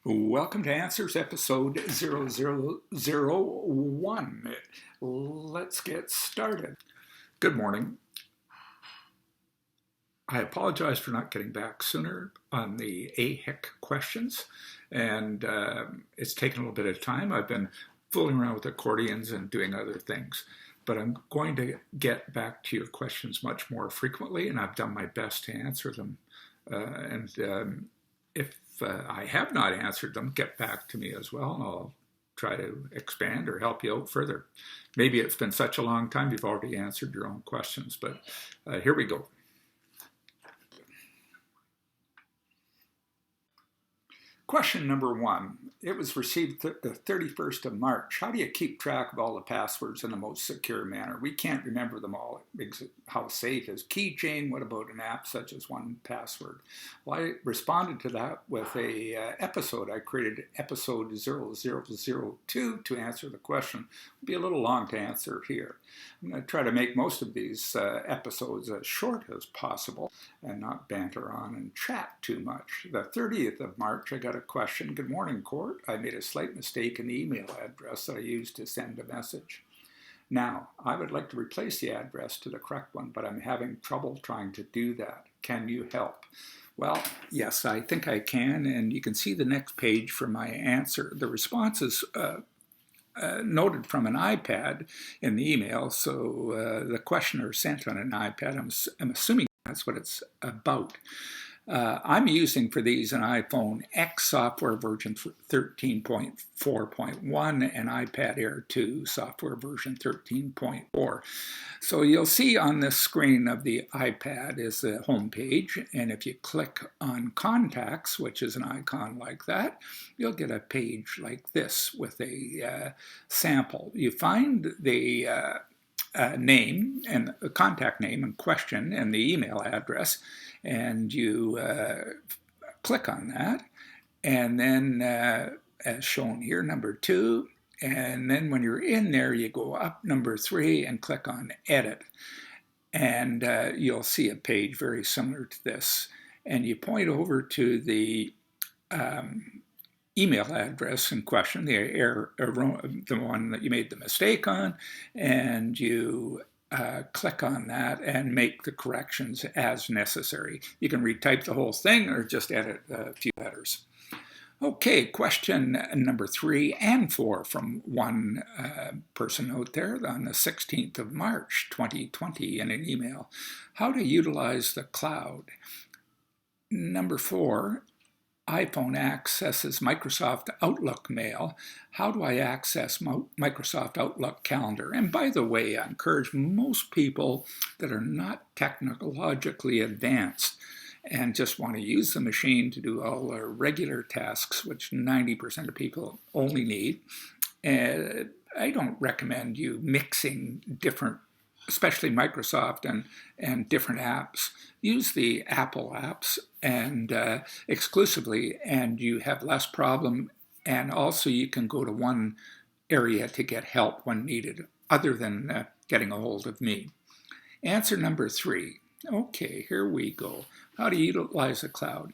Welcome to Answers, episode 0001. Let's get started. Good morning. I apologize for not getting back sooner on the AHIQ questions, and it's taken a little bit of time. I've been fooling around with accordions and doing other things, but I'm going to get back to your questions much more frequently, and I've done my best to answer them. If I have not answered them, get back to me as well, and I'll try to expand or help you out further. Maybe it's been such a long time you've already answered your own questions, but here we go. Question number 1. It was received the 31st of March. How do you keep track of all the passwords in the most secure manner? We can't remember them all. How safe is keychain? What about an app such as 1Password? Well, I responded to that with a episode. I created episode 0002 to answer the question. It'll be a little long to answer here. I'm going to try to make most of these episodes as short as possible and not banter on and chat too much. The 30th of March, I got a question. Good morning, Court. I made a slight mistake in the email address that I used to send a message. Now, I would like to replace the address to the correct one, but I'm having trouble trying to do that. Can you help? Well, yes, I think I can, and you can see the next page for my answer. The response is noted from an iPad in the email, so the questioner sent on an iPad. I'm assuming that's what it's about. I'm using for these an iPhone X software version 13.4.1 and iPad Air 2 software version 13.4. So you'll see on this screen of the iPad is the home page, and if you click on Contacts, which is an icon like that, you'll get a page like this with a sample. You find the name and the contact name and question and the email address, and you click on that, and then as shown here, number 2, and then when you're in there you go up number 3 and click on edit, and you'll see a page very similar to this, and you point over to the email address in question, the one that you made the mistake on, and you click on that and make the corrections as necessary. You can retype the whole thing or just edit a few letters. Okay, question number 3 and 4 from one person out there on the 16th of March 2020 in an email. How to utilize the cloud. Number 4. iPhone accesses Microsoft Outlook mail. How do I access Microsoft Outlook calendar? And by the way, I encourage most people that are not technologically advanced and just want to use the machine to do all their regular tasks, which 90% of people only need. I don't recommend you mixing different, especially Microsoft and different apps. Use the Apple apps and exclusively, and you have less problem, and also you can go to one area to get help when needed, other than getting a hold of me. Answer number 3. Okay, here we go. How to utilize the cloud.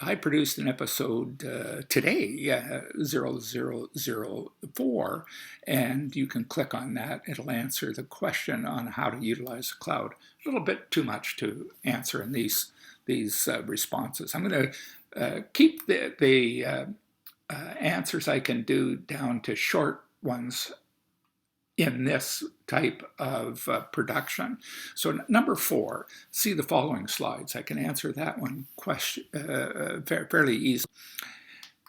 I produced an episode today, 0004, and you can click on that. It'll answer the question on how to utilize the cloud. A little bit too much to answer in these responses. I'm going to keep the answers I can do down to short ones in this type of production. So number 4, see the following slides. I can answer that one fairly easily.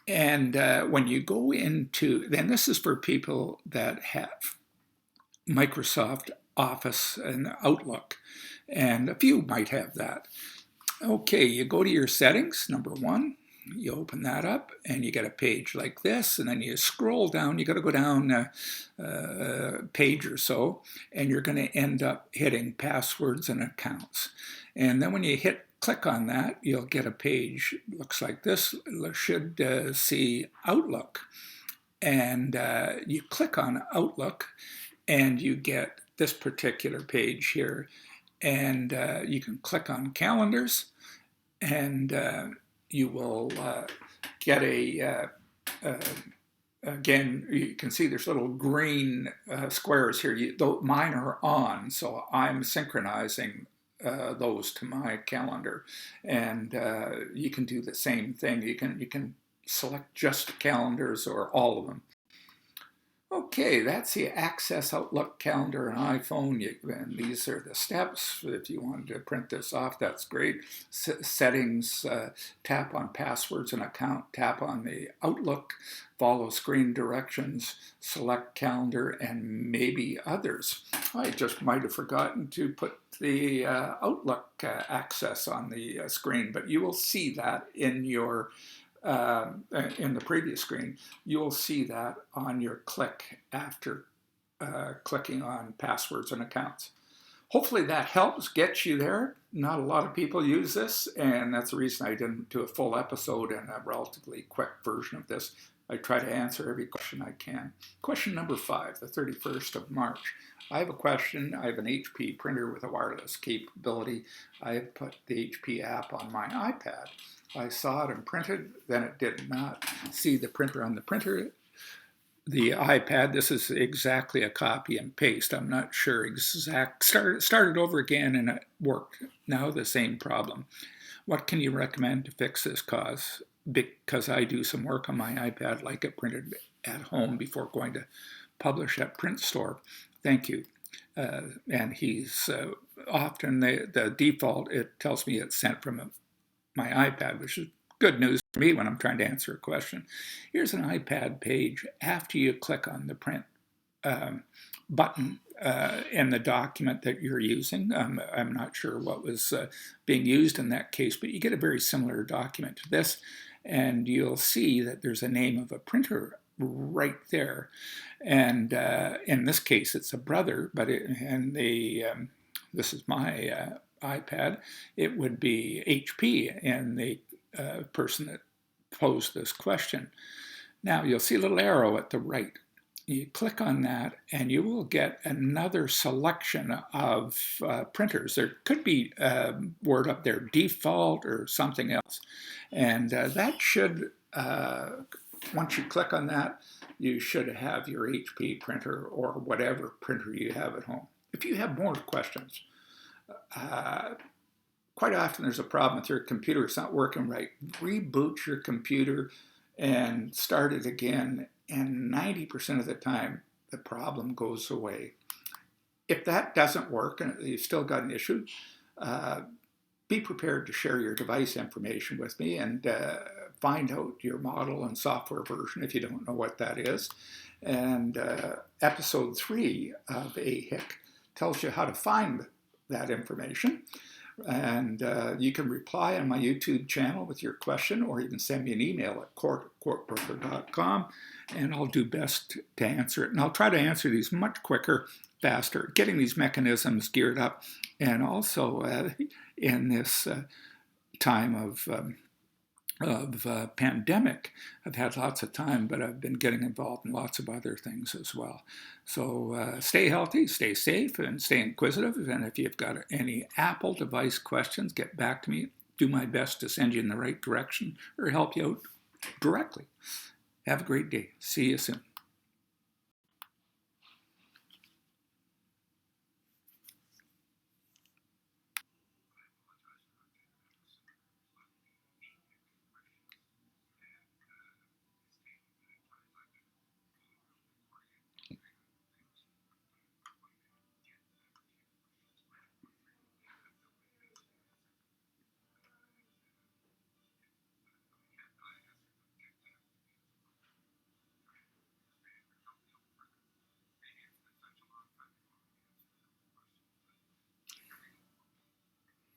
And when you go into, then this is for people that have Microsoft Office and Outlook, and a few might have that. Okay, you go to your settings, number 1. You open that up and you get a page like this, and then you scroll down. You got to go down a page or so, and you're going to end up hitting passwords and accounts. And then when you click on that, you'll get a page looks like this. You should see Outlook, and you click on Outlook and you get this particular page here, and you can click on calendars, and you will get a again, you can see there's little green squares here. Mine are on, so I'm synchronizing those to my calendar, and you can do the same thing. You can select just calendars or all of them. Okay, that's the Access Outlook calendar on iPhone. And these are the steps. If you wanted to print this off, that's great. Settings, tap on passwords and account, tap on the Outlook, follow screen directions, select calendar, and maybe others. I just might have forgotten to put the Outlook access on the screen, but you will see that in your in the previous screen. You'll see that on your click after clicking on passwords and accounts. Hopefully that helps get you there. Not a lot of people use this, and that's the reason I didn't do a full episode and a relatively quick version of this. I try to answer every question I can. Question number 5, the 31st of March. I have a question. I have an HP printer with a wireless capability. I have put the HP app on my iPad. I saw it and printed, then it did not see the printer on the printer. The iPad, this is exactly a copy and paste. I'm not sure exact. Started over again and it worked. Now the same problem. What can you recommend to fix this cause? Because I do some work on my iPad, like it printed at home before going to publish at print store. Thank you. And he's often the default, it tells me it's sent from my iPad, which is good news for me when I'm trying to answer a question. Here's an iPad page. After you click on the print button in the document that you're using, I'm not sure what was being used in that case, but you get a very similar document to this, and you'll see that there's a name of a printer right there. And in this case, it's a Brother, but this is my iPad. It would be HP and the person that posed this question. Now you'll see a little arrow at the right. You click on that and you will get another selection of printers. There could be a word up there, default or something else. And that should, once you click on that, you should have your HP printer or whatever printer you have at home. If you have more questions, quite often there's a problem with your computer. It's not working right. Reboot your computer and start it again, and 90% of the time the problem goes away. If that doesn't work and you've still got an issue, be prepared to share your device information with me and find out your model and software version if you don't know what that is. And episode 3 of AHIQ tells you how to find that information. And you can reply on my YouTube channel with your question, or you can send me an email at court@courtbroker.com, and I'll do best to answer it. And I'll try to answer these much quicker, faster, getting these mechanisms geared up. And also in this time of pandemic, I've had lots of time, but I've been getting involved in lots of other things as well. So stay healthy, stay safe, and stay inquisitive. And if you've got any Apple device questions, get back to me. Do my best to send you in the right direction or help you out directly. Have a great day. See you soon.